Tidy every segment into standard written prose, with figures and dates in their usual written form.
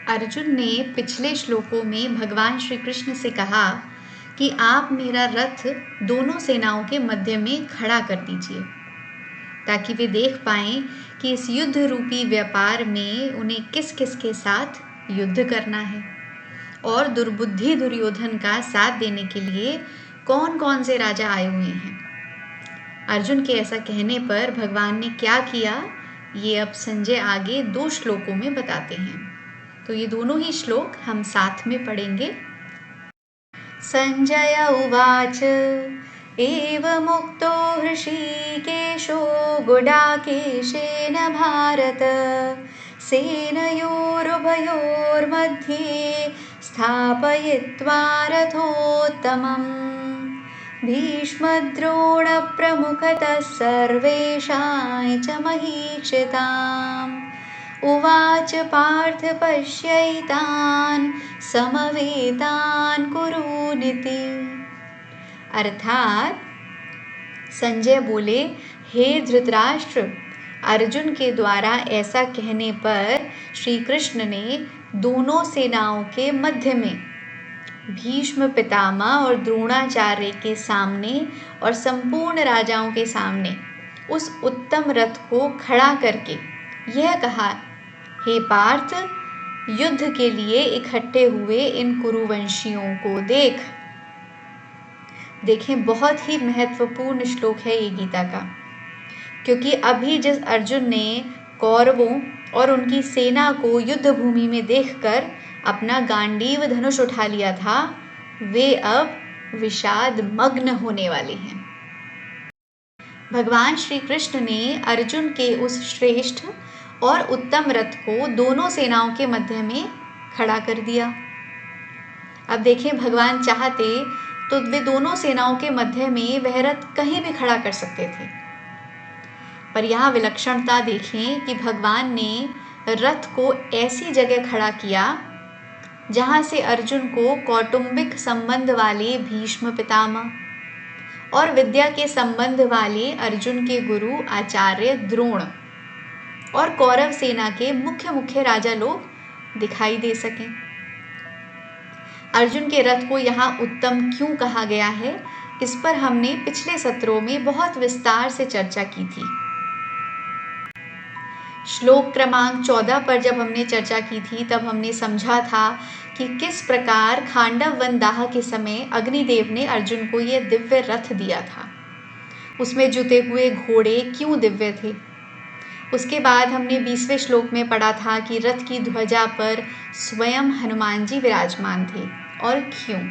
अर्जुन ने पिछले श्लोकों में भगवान श्री कृष्ण से कहा कि आप मेरा रथ दोनों सेनाओं के मध्य में खड़ा कर दीजिए ताकि वे देख पाएं कि इस युद्ध रूपी व्यापार में उन्हें किस किस के साथ युद्ध करना है और दुर्बुद्धि दुर्योधन का साथ देने के लिए कौन कौन से राजा आए हुए हैं। अर्जुन के ऐसा कहने पर भगवान ने क्या किया, ये अब संजय आगे 2 श्लोकों में बताते हैं। तो ये दोनों ही श्लोक हम साथ में पढ़ेंगे। संजय उवाच एवमुक्तो हृषीकेशो गुडाकेशेन भारत सेनयोरुभयोर्मध्ये स्थापयित्वा रथोत्तमम् भीष्मद्रोणप्रमुखतः सर्वेषां च महीक्षिताम् उवाच पार्थ पश्यैतान् समवेतान् कुरूनिति। अर्थात संजय बोले, हे धृतराष्ट्र, अर्जुन के द्वारा ऐसा कहने पर श्री कृष्ण ने दोनों सेनाओं के मध्य में भीष्म पितामह और द्रोणाचार्य के सामने और संपूर्ण राजाओं के सामने उस उत्तम रथ को खड़ा करके यह कहा, हे पार्थ, युद्ध के लिए इकट्ठे हुए इन कुरुवंशियों को देखें, बहुत ही महत्वपूर्ण श्लोक है ये गीता का, क्योंकि अभी जिस अर्जुन ने कौरवों और उनकी सेना को युद्ध भूमि में देखकर अपना गांडीव धनुष उठा लिया था, वे अब विषाद मग्न होने वाले हैं। भगवान श्री कृष्ण ने अर्जुन के उस श्रेष्ठ और उत्तम रथ को दोनों सेनाओं के मध्य में खड़ा कर दिया। अब देखें, भगवान चाहते तो वे दोनों सेनाओं के मध्य में वह रथ कहीं भी खड़ा कर सकते थे, पर यहाँ विलक्षणता देखें कि भगवान ने रथ को ऐसी जगह खड़ा किया जहाँ से अर्जुन को कौटुंबिक संबंध वाले भीष्म पितामह और विद्या के संबंध वाले अर्जुन के गुरु आचार्य द्रोण और कौरव सेना के मुख्य राजा लोग दिखाई दे सकें। अर्जुन के रथ को यहाँ उत्तम क्यों कहा गया है, इस पर हमने पिछले सत्रों में बहुत विस्तार से चर्चा की थी। श्लोक क्रमांक 14 पर जब हमने चर्चा की थी तब हमने समझा था कि किस प्रकार खांडव वन दाह के समय अग्निदेव ने अर्जुन को यह दिव्य रथ दिया था, उसमें जुते हुए घोड़े क्यों दिव्य थे। उसके बाद हमने 20वें श्लोक में पढ़ा था कि रथ की ध्वजा पर स्वयं हनुमान जी विराजमान थे और क्यों।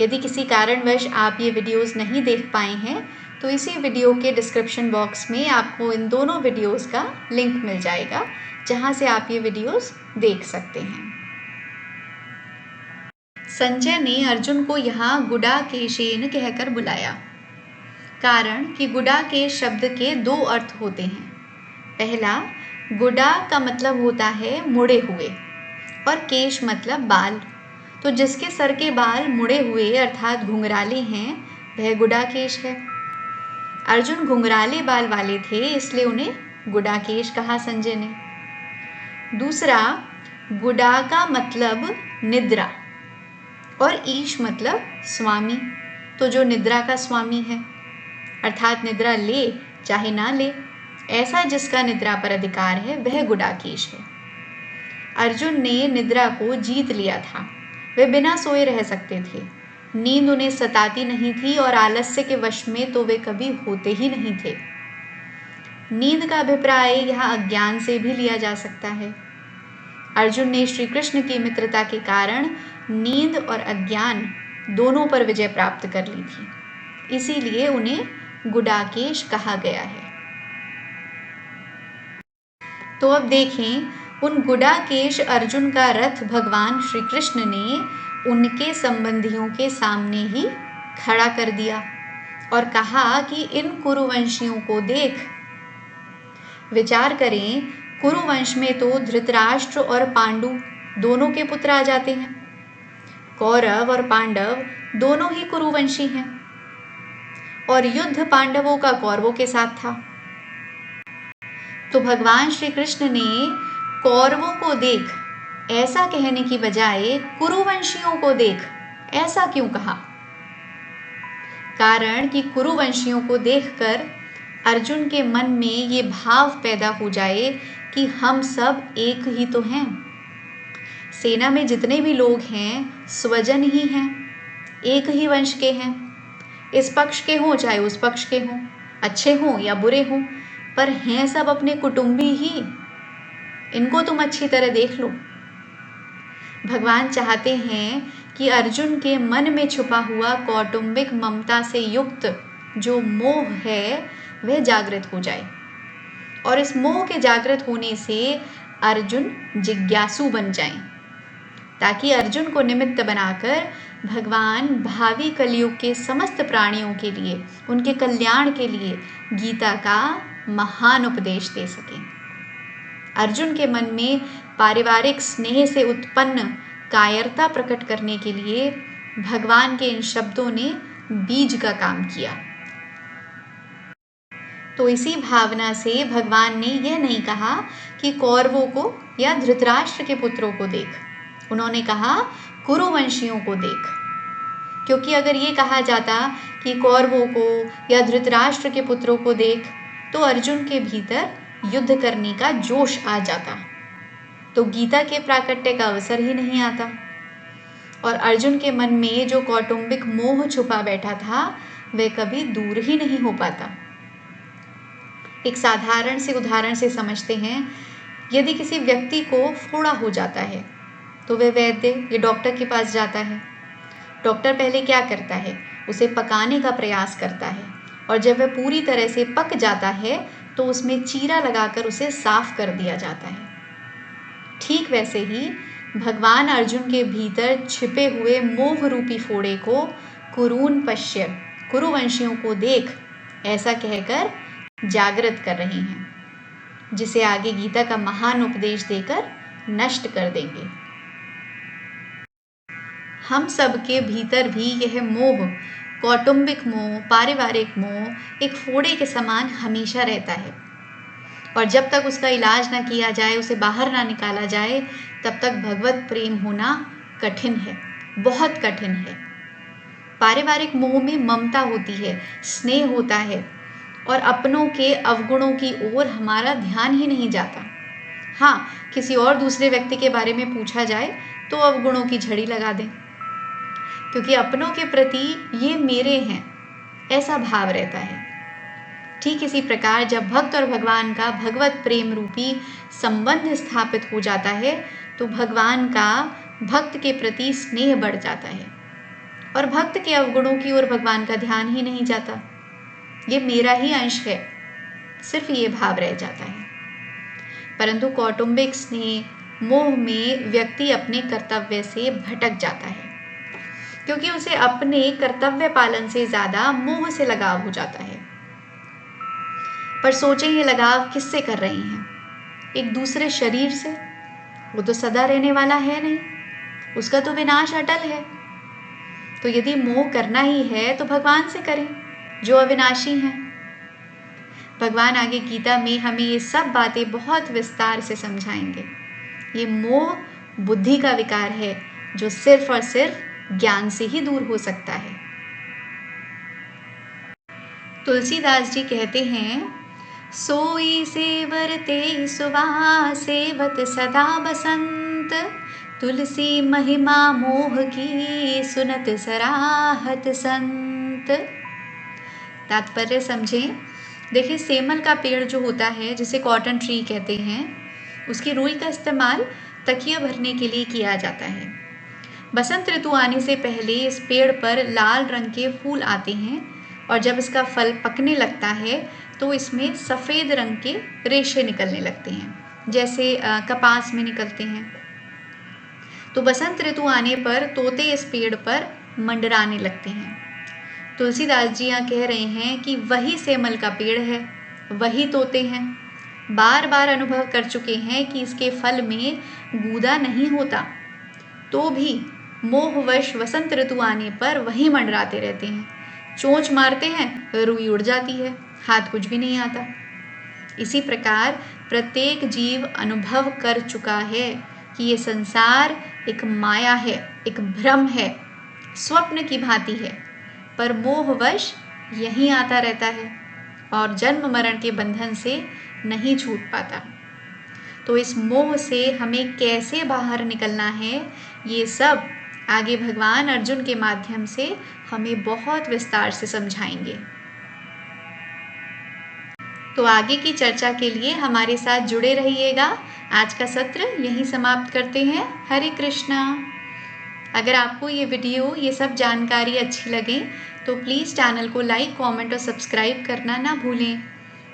यदि किसी कारणवश आप ये वीडियोस नहीं देख पाए हैं तो इसी वीडियो के डिस्क्रिप्शन बॉक्स में आपको इन दोनों वीडियोस का लिंक मिल जाएगा, जहां से आप ये वीडियोस देख सकते हैं। संजय ने अर्जुन को यहाँ गुडाकेशेन कहकर बुलाया, कारण कि गुडाकेश शब्द के 2 अर्थ होते हैं। पहला, गुडा का मतलब होता है मुड़े हुए और केश मतलब बाल, तो जिसके सर के बाल मुड़े हुए अर्थात घुंघराले हैं वह गुडाकेश है। अर्जुन घुंघराले बाल वाले थे, इसलिए उन्हें गुडाकेश कहा संजय ने। दूसरा, गुडा का मतलब निद्रा और ईश मतलब स्वामी, तो जो निद्रा का स्वामी है अर्थात निद्रा ले चाहे ना ले, ऐसा जिसका निद्रा पर अधिकार है वह गुडाकेश है। अर्जुन ने निद्रा को जीत लिया था, वे बिना सोए रह सकते थे, नींद उन्हें सताती नहीं थी और आलस्य के वश में तो वे कभी होते ही नहीं थे। नींद का अभिप्राय यहाँ अज्ञान से भी लिया जा सकता है। अर्जुन ने श्री कृष्ण की मित्रता के कारण नींद और अज्ञान दोनों पर विजय प्राप्त कर ली थी, इसीलिए उन्हें गुडाकेश कहा गया है। तो अब देखें, उन गुडाकेश अर्जुन का रथ भगवान श्री कृष्ण ने उनके संबंधियों के सामने ही खड़ा कर दिया और कहा कि इन कुरुवंशियों को देख। विचार करें, कुरुवंश में तो धृतराष्ट्र और पांडु दोनों के पुत्र आ जाते हैं। कौरव और पांडव दोनों ही कुरुवंशी हैं और युद्ध पांडवों का कौरवों के साथ था। तो भगवान श्री कृष्ण ने कौरवों को देख ऐसा कहने की बजाय कुरुवंशियों को देख, ऐसा क्यों कहा? कारण कि कुरुवंशियों को देखकर अर्जुन के मन में ये भाव पैदा हो जाए कि हम सब एक ही तो हैं। सेना में जितने भी लोग हैं स्वजन ही हैं, एक ही वंश के हैं। इस पक्ष के हों चाहे उस पक्ष के हों, अच्छे हों या बुरे हों, पर हैं सब अपने कुटुंबी ही। इनको तुम अच्छी तरह देख लो। भगवान चाहते हैं कि अर्जुन के मन में छुपा हुआ कौटुंबिक ममता से युक्त जो मोह है वह जागृत हो जाए, और इस मोह के जागृत होने से अर्जुन जिज्ञासु बन जाएं, ताकि अर्जुन को निमित्त बनाकर भगवान भावी कलयुग के समस्त प्राणियों के लिए, उनके कल्याण के लिए गीता का महान उपदेश दे सकें। अर्जुन के मन में पारिवारिक स्नेह से उत्पन्न कायरता प्रकट करने के लिए भगवान के इन शब्दों ने बीज का काम किया। तो इसी भावना से भगवान ने यह नहीं कहा कि कौरवों को या धृतराष्ट्र के पुत्रों को देख, उन्होंने कहा कुरुवंशियों को देख। क्योंकि अगर ये कहा जाता कि कौरवों को या धृतराष्ट्र के पुत्रों को देख, तो अर्जुन के भीतर युद्ध करने का जोश आ जाता, तो गीता के प्राकट्य का अवसर ही नहीं आता, और अर्जुन के मन में जो कौटुंबिक मोह छुपा बैठा था वह कभी दूर ही नहीं हो पाता। एक साधारण से उदाहरण से समझते हैं। यदि किसी व्यक्ति को फोड़ा हो जाता है तो वह वैद्य या डॉक्टर के पास जाता है। डॉक्टर पहले क्या करता है, उसे पकाने का प्रयास करता है, और जब वह पूरी तरह से पक जाता है तो उसमें चीरा लगाकर उसे साफ कर दिया जाता है। ठीक वैसे ही भगवान अर्जुन के भीतर छिपे हुए मोह रूपी फोड़े को कुरून पश्य, कुरुवंशियों को देख, ऐसा कहकर जागृत कर रहे हैं, जिसे आगे गीता का महान उपदेश देकर नष्ट कर देंगे। हम सबके भीतर भी यह मोह, कौटुंबिक मोह, पारिवारिक मोह एक फोड़े के समान हमेशा रहता है, और जब तक उसका इलाज ना किया जाए, उसे बाहर ना निकाला जाए, तब तक भगवत प्रेम होना कठिन है, बहुत कठिन है। पारिवारिक मोह में ममता होती है, स्नेह होता है, और अपनों के अवगुणों की ओर हमारा ध्यान ही नहीं जाता। हाँ, किसी और दूसरे व्यक्ति के बारे में पूछा जाए तो अवगुणों की झड़ी लगा दें, क्योंकि अपनों के प्रति ये मेरे हैं ऐसा भाव रहता है। ठीक इसी प्रकार जब भक्त और भगवान का भगवत प्रेम रूपी संबंध स्थापित हो जाता है तो भगवान का भक्त के प्रति स्नेह बढ़ जाता है, और भक्त के अवगुणों की ओर भगवान का ध्यान ही नहीं जाता। ये मेरा ही अंश है, सिर्फ ये भाव रह जाता है। परंतु कौटुंबिक स्नेह मोह में व्यक्ति अपने कर्तव्य से भटक जाता है, क्योंकि उसे अपने कर्तव्य पालन से ज्यादा मोह से लगाव हो जाता है। पर सोचें, ये लगाव किससे कर रहे हैं? एक दूसरे शरीर से। वो तो सदा रहने वाला है नहीं, उसका तो विनाश अटल है। तो यदि मोह करना ही है तो भगवान से करें जो अविनाशी हैं। भगवान आगे गीता में हमें ये सब बातें बहुत विस्तार से समझाएंगे। ये मोह बुद्धि का विकार है जो सिर्फ और सिर्फ ज्ञान से ही दूर हो सकता है। तुलसीदास जी कहते हैं, सोई सेवरते सुवा सेवत सदा बसंत, तुलसी महिमा मोह की सुनत सराहत संत। तात्पर्य समझें। देखिए, सेमल का पेड़ जो होता है, जिसे कॉटन ट्री कहते हैं, उसकी रुई का इस्तेमाल तकिया भरने के लिए किया जाता है। बसंत ऋतु आने से पहले इस पेड़ पर लाल रंग के फूल आते हैं, और जब इसका फल पकने लगता है तो इसमें सफ़ेद रंग के रेशे निकलने लगते हैं, जैसे कपास में निकलते हैं। तो बसंत ऋतु आने पर तोते इस पेड़ पर मंडराने लगते हैं। तुलसीदास जी यहाँ कह रहे हैं कि वही सेमल का पेड़ है, वही तोते हैं। बार बार अनुभव कर चुके हैं कि इसके फल में गूदा नहीं होता, तो भी मोहवश वसंत ऋतु आने पर वही मंडराते रहते हैं। चोंच मारते हैं, रुई उड़ जाती है, हाथ कुछ भी नहीं आता। इसी प्रकार प्रत्येक जीव अनुभव कर चुका है कि ये संसार एक माया है, एक भ्रम है, स्वप्न की भांति है, पर मोहवश यहीं आता रहता है और जन्म मरण के बंधन से नहीं छूट पाता। तो इस मोह से हमें कैसे बाहर निकलना है, ये सब आगे भगवान अर्जुन के माध्यम से हमें बहुत विस्तार से समझाएंगे। तो आगे की चर्चा के लिए हमारे साथ जुड़े रहिएगा। आज का सत्र यहीं समाप्त करते हैं। हरे कृष्णा। अगर आपको ये वीडियो, ये सब जानकारी अच्छी लगे तो प्लीज़ चैनल को लाइक, कमेंट और सब्सक्राइब करना ना भूलें।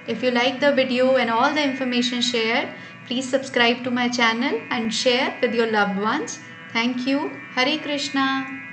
If you like the video and all the information shared, please subscribe to my channel and share with your loved ones. Thank you. Hare Krishna.